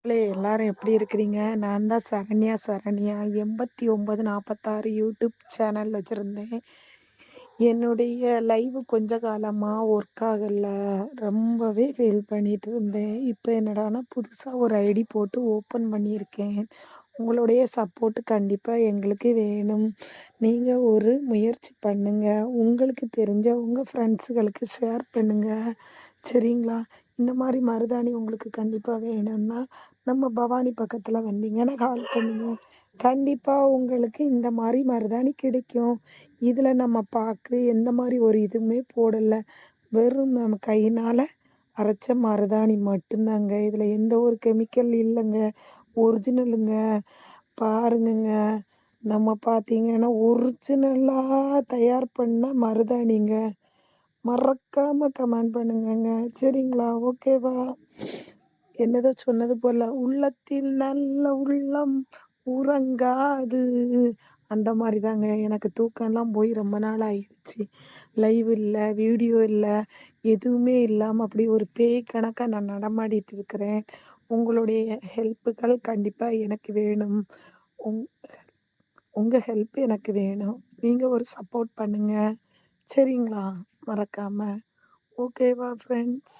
மக்களே எல்லாரும் எப்படி இருக்கிறீங்க? நான் தான் சரண்யா 8946 யூடியூப் சேனல் வச்சுருந்தேன். என்னுடைய லைவ் கொஞ்ச காலமாக ஒர்க் ஆகல. ரொம்பவே ஃபீல் பண்ணிட்டு இருந்தேன். இப்போ என்னடான்னா புதுசாக ஒரு ஐடி போட்டு ஓப்பன் பண்ணியிருக்கேன். உங்களுடைய சப்போர்ட் கண்டிப்பாக எங்களுக்கு வேணும். நீங்கள் ஒரு முயற்சி பண்ணுங்க. உங்களுக்கு தெரிஞ்ச உங்கள் ஃப்ரெண்ட்ஸுகளுக்கு ஷேர் பண்ணுங்க. சரிங்களா? இந்த மாதிரி மருதாணி உங்களுக்கு கண்டிப்பாக வேணும்னா நம்ம பவானி பக்கத்தில் வந்தீங்கன்னா கால் பண்ணுங்க. கண்டிப்பாக உங்களுக்கு இந்த மாதிரி மருதாணி கிடைக்கும். இதில் நம்ம பாக்கு எந்த மாதிரி ஒரு இதுவுமே போடலை. வெறும் நம்ம கையினால் அரைச்ச மருதாணி மட்டும்தாங்க. இதில் எந்த ஒரு கெமிக்கல் இல்லைங்க. ஒரிஜினலுங்க. பாருங்கங்க. நம்ம பார்த்தீங்கன்னா ஒரிஜினலாக தயார் பண்ண மருதாணிங்க. மறக்காம கமெண்ட் பண்ணுங்கங்க. சரிங்களா? ஓகேவா? என்னதோ சொன்னது போல, உள்ளத்தில் நல்ல உள்ளம் உறங்காது. அந்த மாரி தாங்க. எனக்கு தூக்கம்லாம் போய் ரொம்ப நாள் ஆயிருச்சு. லைவ் இல்ல, வீடியோ இல்ல, எதுவுமே இல்லாம அப்படியே ஒரு பேய் கணக்கா நான் நடமாடிட்டு இருக்கிறேன். உங்களுடைய ஹெல்ப்புகள் கண்டிப்பா எனக்கு வேணும். உங் உங்க ஹெல்ப் எனக்கு வேணும். நீங்க ஒரு சப்போர்ட் பண்ணுங்க. சரிங்களா? மறக்காம. ஓகேவா ஃப்ரெண்ட்ஸ்?